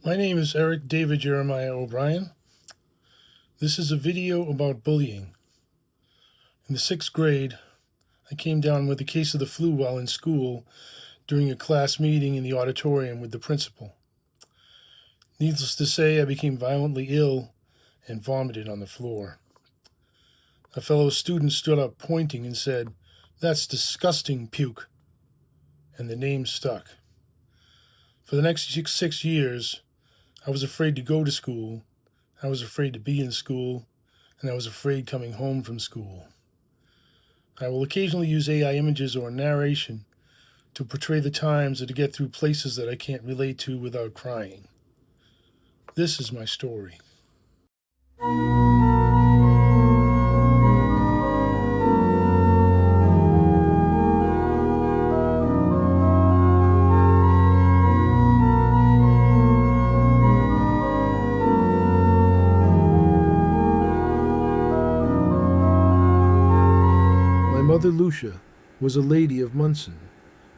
My name is Eric David Jeremiah O'Brien. This is a video about bullying. In the 6th grade, I came down with a case of the flu while in school during a class meeting in the auditorium with the principal. Needless to say, I became violently ill and vomited on the floor. A fellow student stood up pointing and said, "That's disgusting, puke," and the name stuck. For the next 6 years, I was afraid to go to school, I was afraid to be in school, and I was afraid coming home from school. I will occasionally use AI images or narration to portray the times or to get through places that I can't relate to without crying. This is my story. My mother, Lucia, was a lady of Munson,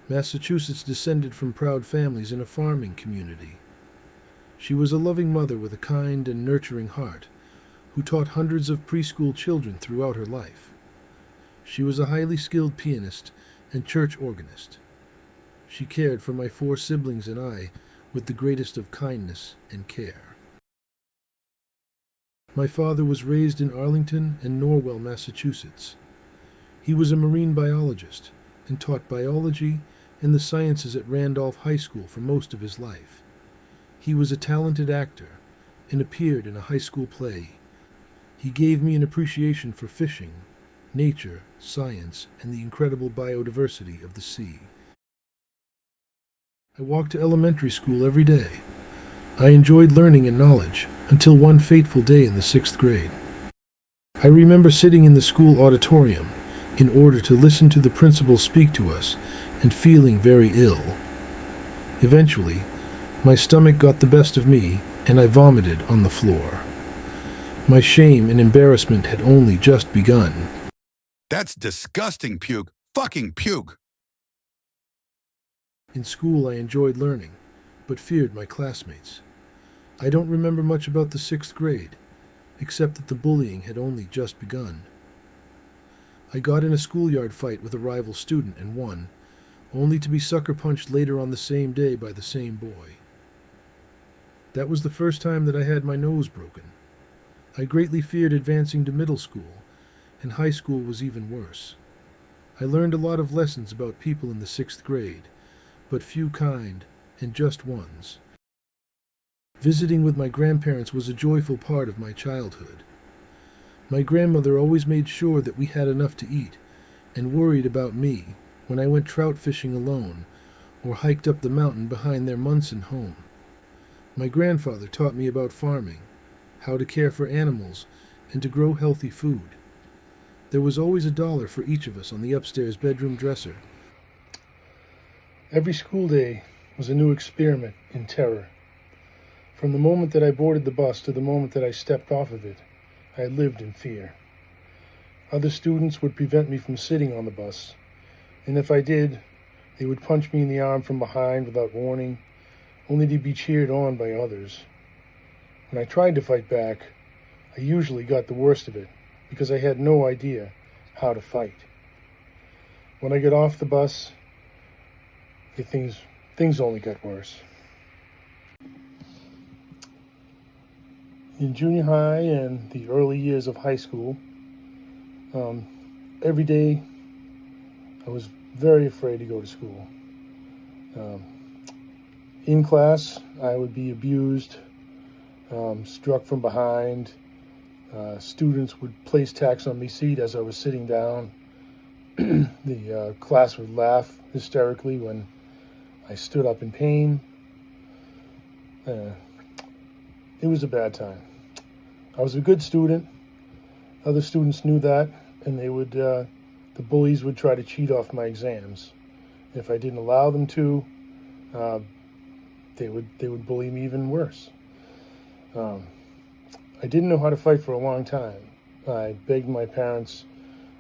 Massachusetts, descended from proud families in a farming community. She was a loving mother with a kind and nurturing heart, who taught hundreds of preschool children throughout her life. She was a highly skilled pianist and church organist. She cared for my 4 siblings and I with the greatest of kindness and care. My father was raised in Arlington and Norwell, Massachusetts. He was a marine biologist and taught biology and the sciences at Randolph High School for most of his life. He was a talented actor and appeared in a high school play. He gave me an appreciation for fishing, nature, science, and the incredible biodiversity of the sea. I walked to elementary school every day. I enjoyed learning and knowledge until one fateful day in the 6th grade. I remember sitting in the school auditorium in order to listen to the principal speak to us and feeling very ill. Eventually, my stomach got the best of me and I vomited on the floor. My shame and embarrassment had only just begun. That's disgusting, puke. Fucking puke. In school, I enjoyed learning, but feared my classmates. I don't remember much about the 6th grade, except that the bullying had only just begun. I got in a schoolyard fight with a rival student and won, only to be sucker punched later on the same day by the same boy. That was the first time that I had my nose broken. I greatly feared advancing to middle school, and high school was even worse. I learned a lot of lessons about people in the 6th grade, but few kind and just ones. Visiting with my grandparents was a joyful part of my childhood. My grandmother always made sure that we had enough to eat and worried about me when I went trout fishing alone or hiked up the mountain behind their Munson home. My grandfather taught me about farming, how to care for animals, and to grow healthy food. There was always $1 for each of us on the upstairs bedroom dresser. Every school day was a new experiment in terror. From the moment that I boarded the bus to the moment that I stepped off of it, I lived in fear. Other students would prevent me from sitting on the bus, and if I did, they would punch me in the arm from behind without warning, only to be cheered on by others. When I tried to fight back, I usually got the worst of it because I had no idea how to fight. When I got off the bus, things only got worse. In junior high and the early years of high school, every day I was very afraid to go to school. In class, I would be abused, struck from behind. Students would place tacks on my seat as I was sitting down. The class would laugh hysterically when I stood up in pain. It was a bad time. I was a good student. Other students knew that, and the bullies would try to cheat off my exams. If I didn't allow them to, they would bully me even worse. I didn't know how to fight for a long time. I begged my parents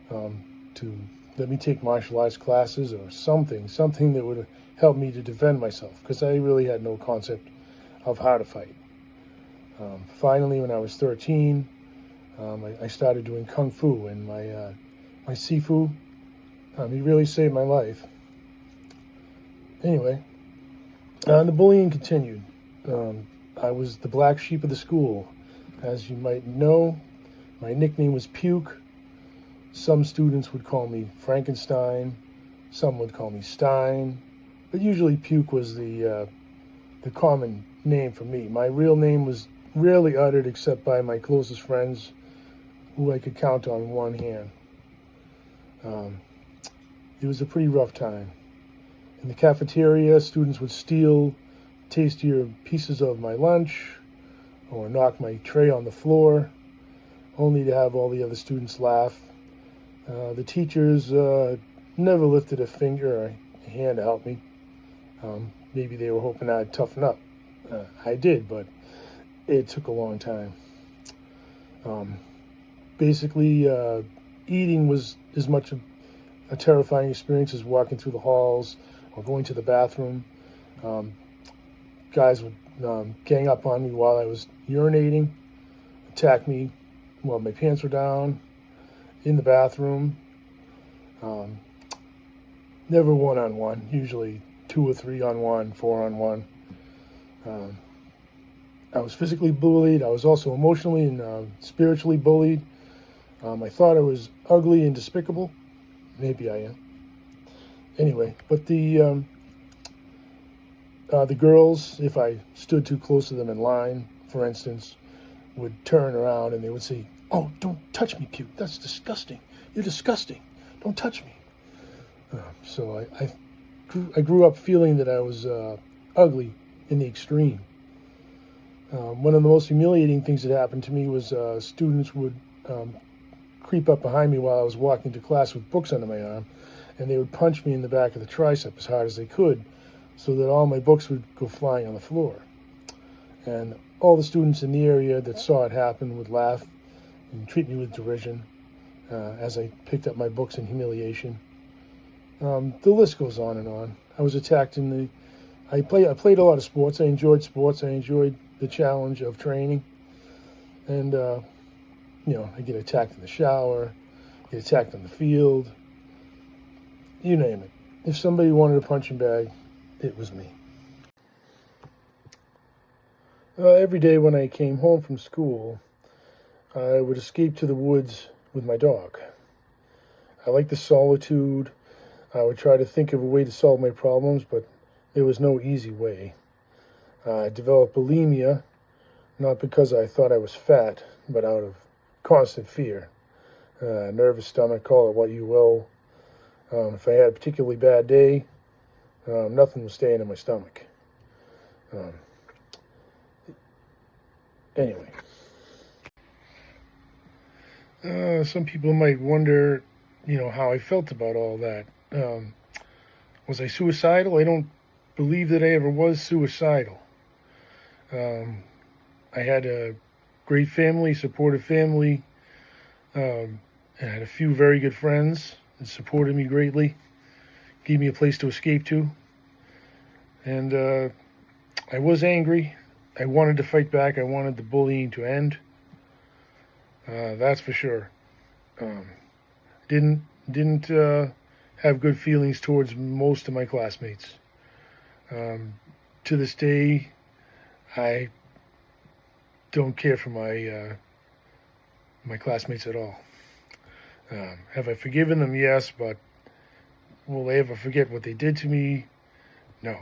to let me take martial arts classes or something that would help me to defend myself, because I really had no concept of how to fight. Finally, when I was 13, I started doing kung fu, and my sifu, he really saved my life. Anyway, the bullying continued. I was the black sheep of the school. As you might know, my nickname was Puke. Some students would call me Frankenstein. Some would call me Stein. But usually Puke was the common name for me. My real name was rarely uttered except by my closest friends, who I could count on one hand. It was a pretty rough time. In the cafeteria, students would steal tastier pieces of my lunch or knock my tray on the floor, only to have all the other students laugh. The teachers never lifted a finger or a hand to help me. Maybe they were hoping I'd toughen up. I did, but it took a long time. Basically, eating was as much a terrifying experience as walking through the halls or going to the bathroom. Guys would gang up on me while I was urinating, attack me while my pants were down, in the bathroom. Never one-on-one, usually 2 or 3 on 1, 4 on 1. I was physically bullied. I was also emotionally and spiritually bullied. I thought I was ugly and despicable. Maybe I am. Anyway, but the girls, if I stood too close to them in line, for instance, would turn around and they would say, "Oh, don't touch me, Puke. That's disgusting. You're disgusting. Don't touch me." So I grew up feeling that I was ugly in the extreme. One of the most humiliating things that happened to me was students would creep up behind me while I was walking to class with books under my arm, and they would punch me in the back of the tricep as hard as they could so that all my books would go flying on the floor. And all the students in the area that saw it happen would laugh and treat me with derision as I picked up my books in humiliation. The list goes on and on. I was attacked I played a lot of sports. I enjoyed sports. I enjoyed the challenge of training. And, I get attacked in the shower, get attacked on the field, you name it. If somebody wanted a punching bag, it was me. Every day when I came home from school, I would escape to the woods with my dog. I liked the solitude. I would try to think of a way to solve my problems, but there was no easy way. I developed bulimia, not because I thought I was fat, but out of constant fear. Nervous stomach, call it what you will. If I had a particularly bad day, nothing was staying in my stomach. Anyway. Some people might wonder, how I felt about all that. Was I suicidal? I don't believe that I ever was suicidal. I had a great family, supportive family. I had a few very good friends that supported me greatly, gave me a place to escape to. And I was angry. I wanted to fight back. I wanted the bullying to end. That's for sure. Didn't have good feelings towards most of my classmates. To this day, I don't care for my classmates at all. Have I forgiven them? Yes, but will they ever forget what they did to me? No.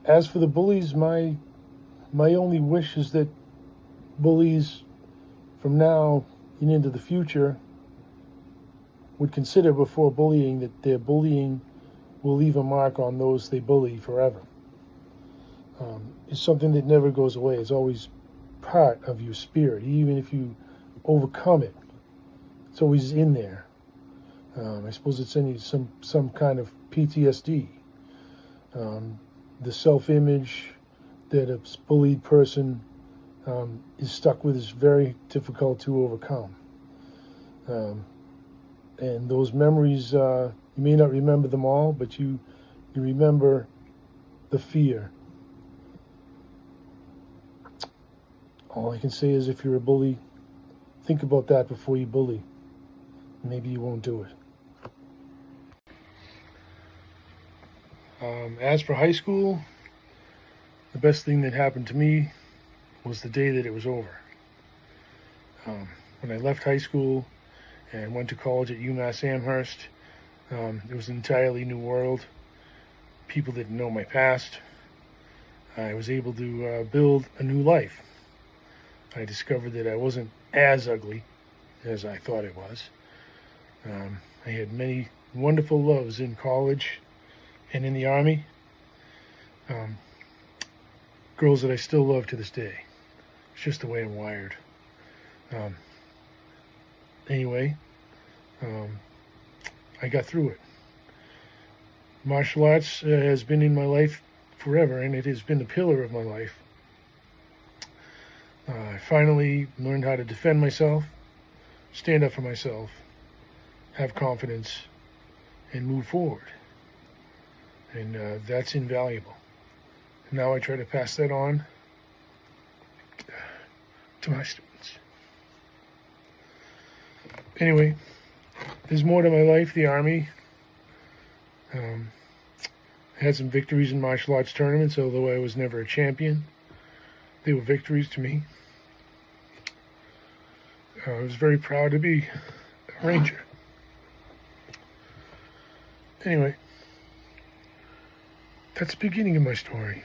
As for the bullies, my only wish is that bullies from now and into the future would consider before bullying that their bullying will leave a mark on those they bully forever. It's something that never goes away. It's always part of your spirit. Even if you overcome it, it's always in there. I suppose it's some kind of PTSD. The self-image that a bullied person is stuck with is very difficult to overcome. And those memories, you may not remember them all, but you You remember the fear. All I can say is if you're a bully, think about that before you bully. Maybe you won't do it. As for high school, the best thing that happened to me was the day that it was over. When I left high school and went to college at UMass Amherst, it was an entirely new world. People didn't know my past. I was able to build a new life. I discovered that I wasn't as ugly as I thought I was. I had many wonderful loves in college and in the Army. Girls that I still love to this day. It's just the way I'm wired. Anyway, I got through it. Martial arts has been in my life forever, and it has been the pillar of my life. I finally learned how to defend myself, stand up for myself, have confidence, and move forward. And that's invaluable. And now I try to pass that on to my students. Anyway, there's more to my life, the Army. I had some victories in martial arts tournaments, although I was never a champion. They were victories to me. I was very proud to be a Ranger. Anyway, that's the beginning of my story.